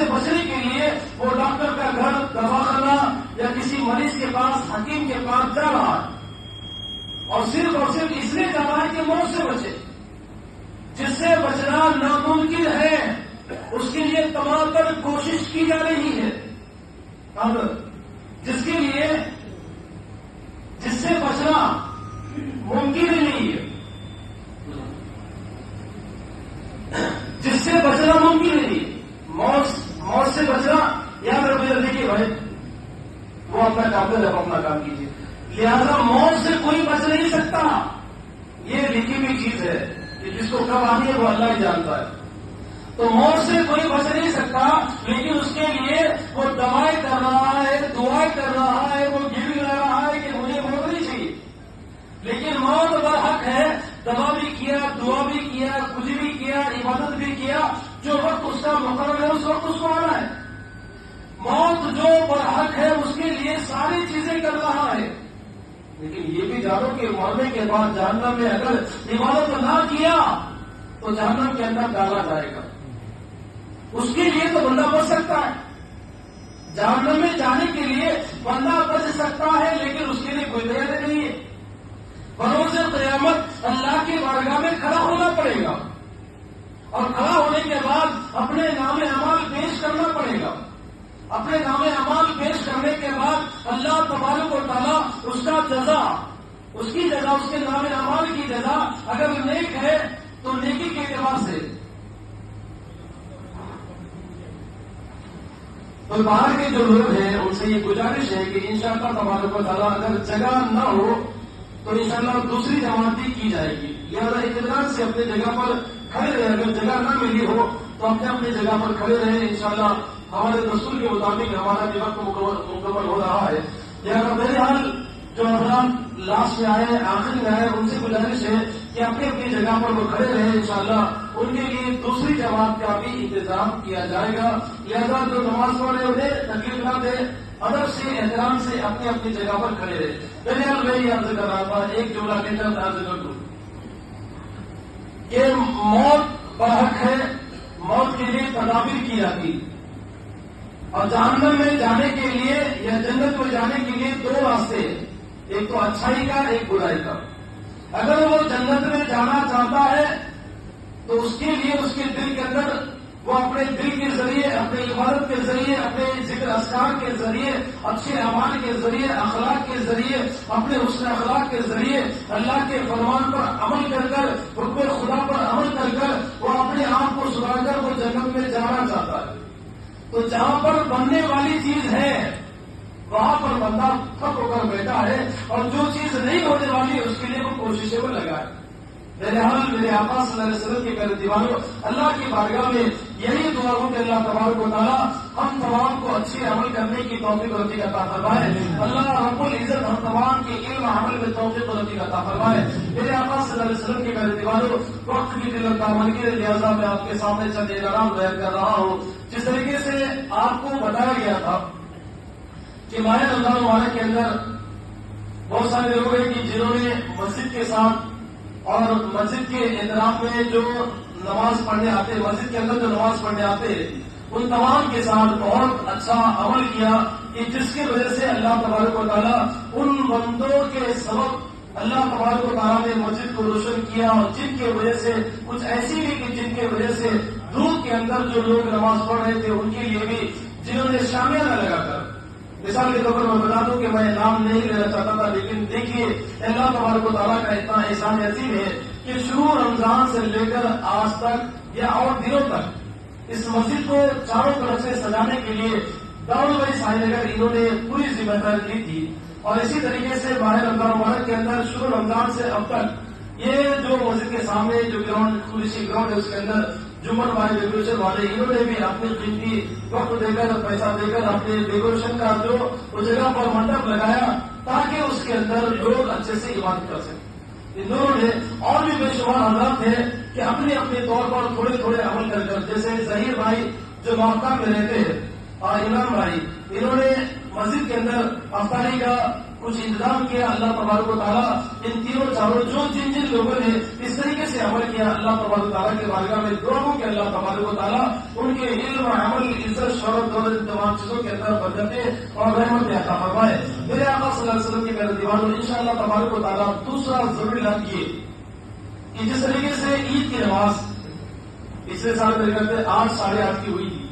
سے بچنے کے لیے وہ ڈاکٹر کا گھر، دواخانہ یا کسی مریض کے پاس، حکیم کے پاس جا رہا ہے، اور صرف اس لیے جا رہا ہے کہ موت سے بچے. جس سے بچنا ناممکن ہے اس کے لیے تمام تر کوشش کی جا رہی ہے. اب جس سے بچنا ممکن ہی نہیں ہے، جس سے بچنا ممکن نہیں ہے، موت سے بچنا. یاد رکھیے، دیکھیے بھائی، وہ اپنا کام کرے، آپ اپنا کام کیجیے. لہذا موت سے کوئی بچ نہیں سکتا. یہ لکھی ہوئی چیز ہے کہ جس کو کب آنی ہے وہ اللہ ہی جانتا ہے. تو موت سے کوئی بچ نہیں سکتا، لیکن اس کے لیے وہ دعائیں کر رہا ہے، دعائیں کر رہا ہے، وہ گڑ گڑا رہا ہے کہ مجھے موت نہیں چاہیے. لیکن موت برحق ہے. دعا بھی کیا، دعا بھی کیا، کچھ بھی کیا، عبادت بھی کیا، جو وقت اس کا مقرر ہے اس وقت اس کو آنا ہے. موت جو برحق ہے اس کے لیے ساری چیزیں کر رہا ہے. لیکن یہ بھی جانو کہ مرنے کے بعد جہنم میں اگر عبادت نہ کیا تو جہنم کے اندر ڈالا جائے گا. اس کے لیے تو بندہ بچ سکتا ہے، جہنم میں جانے کے لیے بندہ بچ سکتا ہے، لیکن اس کے لیے کوئی تیاری نہیں ہے. بروز قیامت اللہ کی بارگاہ میں کھڑا ہونا پڑے گا، اور کھڑا ہونے کے بعد اپنے نام اعمال پیش کرنا پڑے گا. اپنے نام اعمال پیش کرنے کے بعد اللہ تبارک و تعالیٰ اس کا جزا، اس کی جزا، اس کے نام اعمال کی جزا اگر نیک ہے تو نیکی کے اعتبار سے. تو باہر کے جو لوگ ہیں ان سے یہ گزارش ہے کہ انشاءاللہ تبارک و تعالیٰ اگر جگہ نہ ہو تو انشاءاللہ دوسری جماعت بھی کی جائے گی. لہذا اطمینان سے اپنی جگہ پر کھڑے رہے. اگر جگہ نہ ملی ہو تو اپنی جگہ پر کھڑے رہے. انشاءاللہ ہمارے رسول کے مطابق ہمارا بھی وقت مکمل ہو رہا ہے. لہذا بہرحال جو افراد لاسٹ میں آئے، آخر میں آئے، ان سے گزارش ہے کہ اپنی جگہ پر وہ کھڑے رہے. انشاءاللہ ان کے لیے دوسری جماعت کا بھی انتظام کیا جائے گا. لہذا جو نماز پڑھ رہے انہیں تکلیف نہ دے، ادب سے، احترام سے اپنی جگہ پر کھڑے رہے. بہرحال میں یہ عرض کر رہا تھا، ایک جملہ کے چند عرض کر دوں کہ موت برحق ہے، موت کے لیے تدابیر کی جاتی، اور جہنم میں جانے کے لیے یا جنت میں جانے کے لیے دو راستے ہیں، ایک تو اچھائی کا، ایک برائی کا. اگر وہ جنت میں جانا چاہتا ہے تو اس کے لیے اس کے دل کے اندر وہ اپنے دل کے ذریعے، اپنے عبادت کے ذریعے، اپنے ذکر اذکار کے ذریعے، اچھے اعمال کے ذریعے، اخلاق کے ذریعے، اپنے حسن اخلاق کے ذریعے اللہ کے فرمان پر عمل کر کر، حکم خدا پر عمل کر کر وہ اپنے آپ کو سدھار کر وہ جنت میں جانا چاہتا ہے. تو جہاں پر بننے والی چیز ہے وہاں پر بندہ تھک ہو کر بیٹھا ہے، اور جو چیز نہیں ہونے والی اس کے لیے وہ کوششیں وہ لگائے. بہرحال میرے آقا صلی اللہ علیہ وسلم کے پیارے دیوانوں، اللہ کی بارگاہ میں یہی دعا ہو کہ اللہ تبارک و تعالیٰ ہم تمام کو اچھے عمل کرنے کی توفیق و رضی عطا فرمائے. اللہ رب العزت ہم تمام کے علم عمل میں توفیق و رضی عطا فرمائے. میرے آقا صلی اللہ علیہ وسلم کے پیارے دیوانوں، وقت کی قلت کا عمل کے لہٰذا میں آپ کے سامنے چند اعلانات بیان کر رہا ہوں. جس طریقے سے آپ کو بتایا گیا تھا کہ ماہ رمضان مبارک کے اندر بہت سارے لوگ ہیں کہ جنہوں نے مسجد کے ساتھ اور مسجد کے احترام میں جو نماز پڑھنے آتے، مسجد کے اندر جو نماز پڑھنے آتے، ان تمام کے ساتھ بہت اچھا عمل کیا کہ جس کی وجہ سے اللہ تبارک و تعالیٰ ان بندوں کے سبب اللہ تبارک و تعالیٰ نے مسجد کو روشن کیا، اور جن کی وجہ سے کچھ ایسی بھی کہ جن کی وجہ سے دھوپ کے اندر جو لوگ نماز پڑھ رہے تھے ان کے لیے بھی جنہوں نے شامیانہ لگا کر، مثال کے طور پر میں بتا دوں کہ میں نام نہیں لینا چاہتا تھا، لیکن دیکھیے اللہ تبارک و تعالیٰ کا اتنا احسان عظیم ہے کہ شروع رمضان سے لے کر آج تک یا اور دنوں تک اس مسجد کو چاروں طرف سے سجانے کے لیے داؤد بھائی سائی نگر انہوں نے پوری ذمہ داری لی تھی. اور اسی طریقے سے ماہ رمضان مبارک کے اندر شروع رمضان سے اب تک یہ جو مسجد کے سامنے جو گراؤنڈ، تھوڑی سی گراؤنڈ ہے، اس کے اندر جمن والے ڈیکوریشن والے انہوں نے بھی اپنی قیمتی وقت دے کر، پیسہ دے کر اپنے ڈیکوریشن کا جو اس جگہ پر منڈپ لگایا تاکہ اس کے اندر لوگ اچھے سے عبادت کر سکیں. ان دونوں نے اور بھی بے شمار حضرات ہیں کہ اپنے اپنے طور پر تھوڑے تھوڑے عمل کر کر، جیسے ظہیر بھائی جو ماکہ میں رہتے ہیں اور امام بھائی، انہوں نے مسجد کے اندر افطاری کا کچھ انتظام کیا اللہ تبارک و تعالیٰ ان تینوں چاروں جن لوگوں نے اس طریقے سے عمل کیا اللہ تبارک و تعالیٰ کے بارگاہ میں دعا ہو کہ اللہ تبارک و تعالیٰ ان کے علم عمل عزت شہرت دولت تمام چیزوں کے اندر برکتیں اور رحمت عطا فرمائے. میرے آقا صلی اللہ علیہ وسلم کے میرے دیوانوں انشاءاللہ تبارک و تعالیٰ دوسرا ضروری لفظ یہ کہ جس طریقے سے عید کی نماز پچھلے سال میرے گھر پہ 8 ساڑھے 8 کی ہوئی تھی،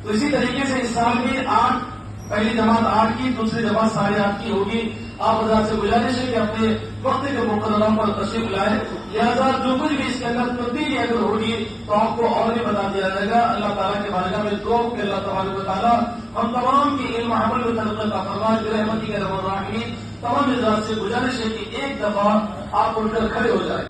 تو اسی طریقے سے اس سال بھی 8 پہلی جماعت 8 کی، دوسری جماعت 8:30 کی ہوگی. آپ حضرات سے گزارش ہے کہ اپنے وقت کے مقررہ پر تشریف لائیں، لہٰذا جو کچھ بھی اس کے اندر تبدیلی اگر ہوگی تو آپ کو اور بھی بتا دیا جائے گا. اللہ تعالیٰ کے بارگاہ میں دعا کہ اللہ تبارک و تعالیٰ ہم تمام کے علم عمل و ترقی عطا فرمائے برحمتہ یا ارحم الراحمین. تمام حضرات سے گزارش ہے کہ ایک دفعہ آپ اٹھ کر کھڑے ہو جائیں.